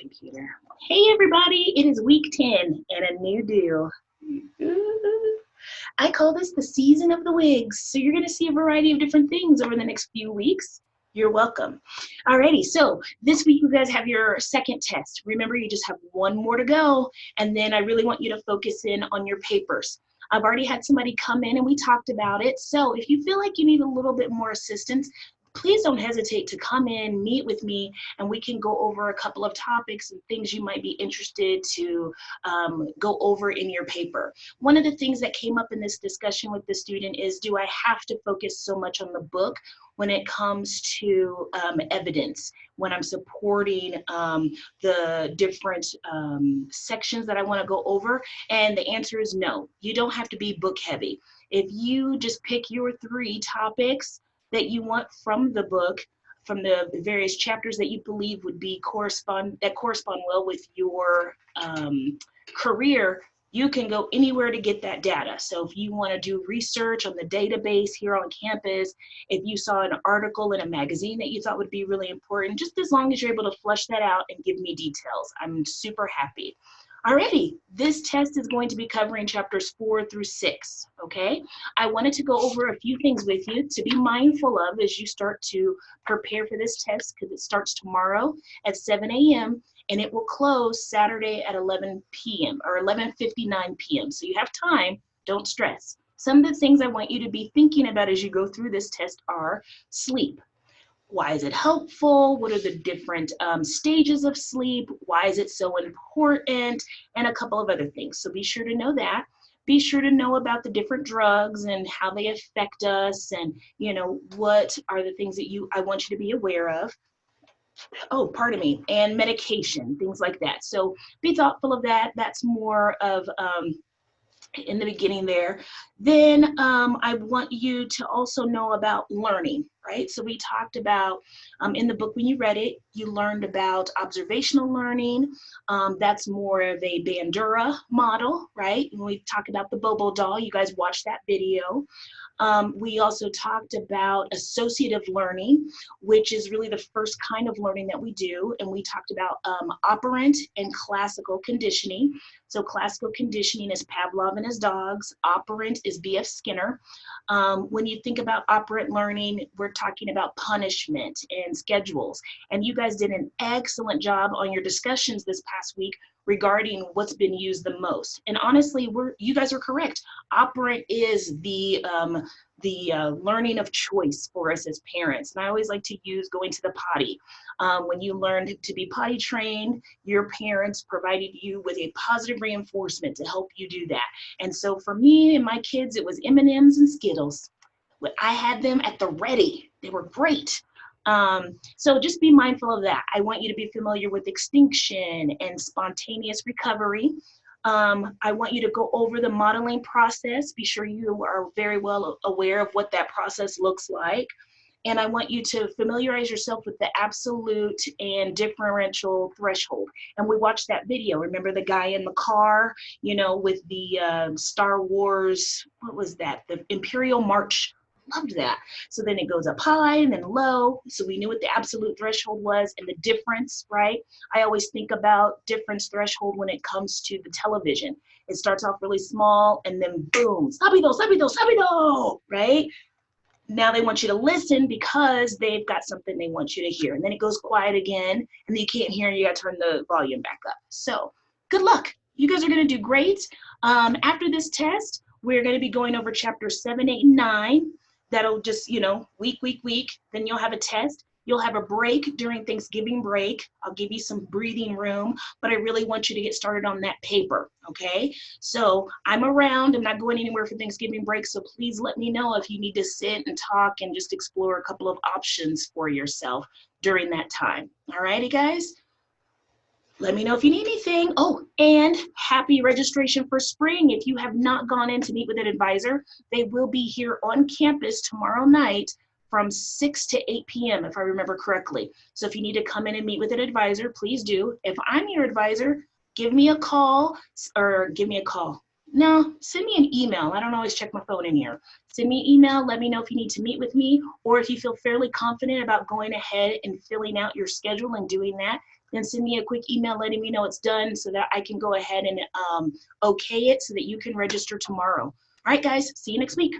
computer. Hey everybody, it is week 10 and a new deal. I call this the season of the wigs. So you're going to see a variety of different things over the next few weeks. You're welcome. Alrighty, so this week you guys have your second test. Remember, you just have one more to go, and then I really want you to focus in on your papers. I've already had somebody come in and we talked about it. So if you feel like you need a little bit more assistance, please don't hesitate to come in, meet with me, and we can go over a couple of topics and things you might be interested to go over in your paper. One of the things that came up in this discussion with the student is, do I have to focus so much on the book when it comes to evidence, when I'm supporting the different sections that I want to go over? And the answer is no. You don't have to be book heavy. If you just pick your 3 topics that you want from the book, from the various chapters that you believe would be correspond well with your career, you can go anywhere to get that data. So if you want to do research on the database here on campus, if you saw an article in a magazine that you thought would be really important, just as long as you're able to flesh that out and give me details, I'm super happy. Alrighty, this test is going to be covering chapters 4 through 6, okay? I wanted to go over a few things with you to be mindful of as you start to prepare for this test, because it starts tomorrow at 7 a.m. and it will close Saturday at 11 p.m. or 11:59 p.m. So you have time, don't stress. Some of the things I want you to be thinking about as you go through this test are sleep. Why is it helpful? What are the different stages of sleep? Why is it so important? And a couple of other things. So be sure to know that. Be sure to know about the different drugs and how they affect us, and what are the things that I want you to be aware of. Oh, pardon me, and medication, things like that. So be thoughtful of that. That's more of in the beginning there. Then I want you to also know about learning, right? So we talked about in the book, when you read it, you learned about observational learning. That's more of a Bandura model, right? When we talk about the Bobo doll, you guys watched that video. We also talked about associative learning, which is really the first kind of learning that we do. And we talked about operant and classical conditioning. So classical conditioning is Pavlov and his dogs. Operant is B.F. Skinner. When you think about operant learning, we're talking about punishment and schedules. And you guys did an excellent job on your discussions this past week regarding what's been used the most. And honestly, you guys are correct. Operant is the learning of choice for us as parents. And I always like to use going to the potty. When you learned to be potty trained, your parents provided you with a positive reinforcement to help you do that. And so for me and my kids, it was M&Ms and Skittles. I had them at the ready. They were great. So just be mindful of that. I want you to be familiar with extinction and spontaneous recovery. I want you to go over the modeling process. Be sure you are very well aware of what that process looks like. And I want you to familiarize yourself with the absolute and differential threshold. And we watched that video. Remember the guy in the car, with the Star Wars, what was that? The Imperial March. Loved that. So then it goes up high and then low. So we knew what the absolute threshold was and the difference, right? I always think about difference threshold when it comes to the television. It starts off really small and then boom, sabido, sabido, sabido, right? Now they want you to listen because they've got something they want you to hear. And then it goes quiet again and then you can't hear and you got to turn the volume back up. So good luck. You guys are going to do great. After this test, we're going to be going over chapters 7, 8, and 9. That'll just, week. Then you'll have a test. You'll have a break during Thanksgiving break. I'll give you some breathing room, but I really want you to get started on that paper, okay? So I'm around. I'm not going anywhere for Thanksgiving break, so please let me know if you need to sit and talk and just explore a couple of options for yourself during that time. All righty, guys? Let me know if you need anything. Oh, and happy registration for spring. If you have not gone in to meet with an advisor, they will be here on campus tomorrow night from 6 to 8 p.m., if I remember correctly. So if you need to come in and meet with an advisor, please do. If I'm your advisor, give me a call or give me a call. No, send me an email. I don't always check my phone in here. Send me an email. Let me know if you need to meet with me, or if you feel fairly confident about going ahead and filling out your schedule and doing that, then send me a quick email letting me know it's done so that I can go ahead and okay it so that you can register tomorrow. All right, guys, see you next week.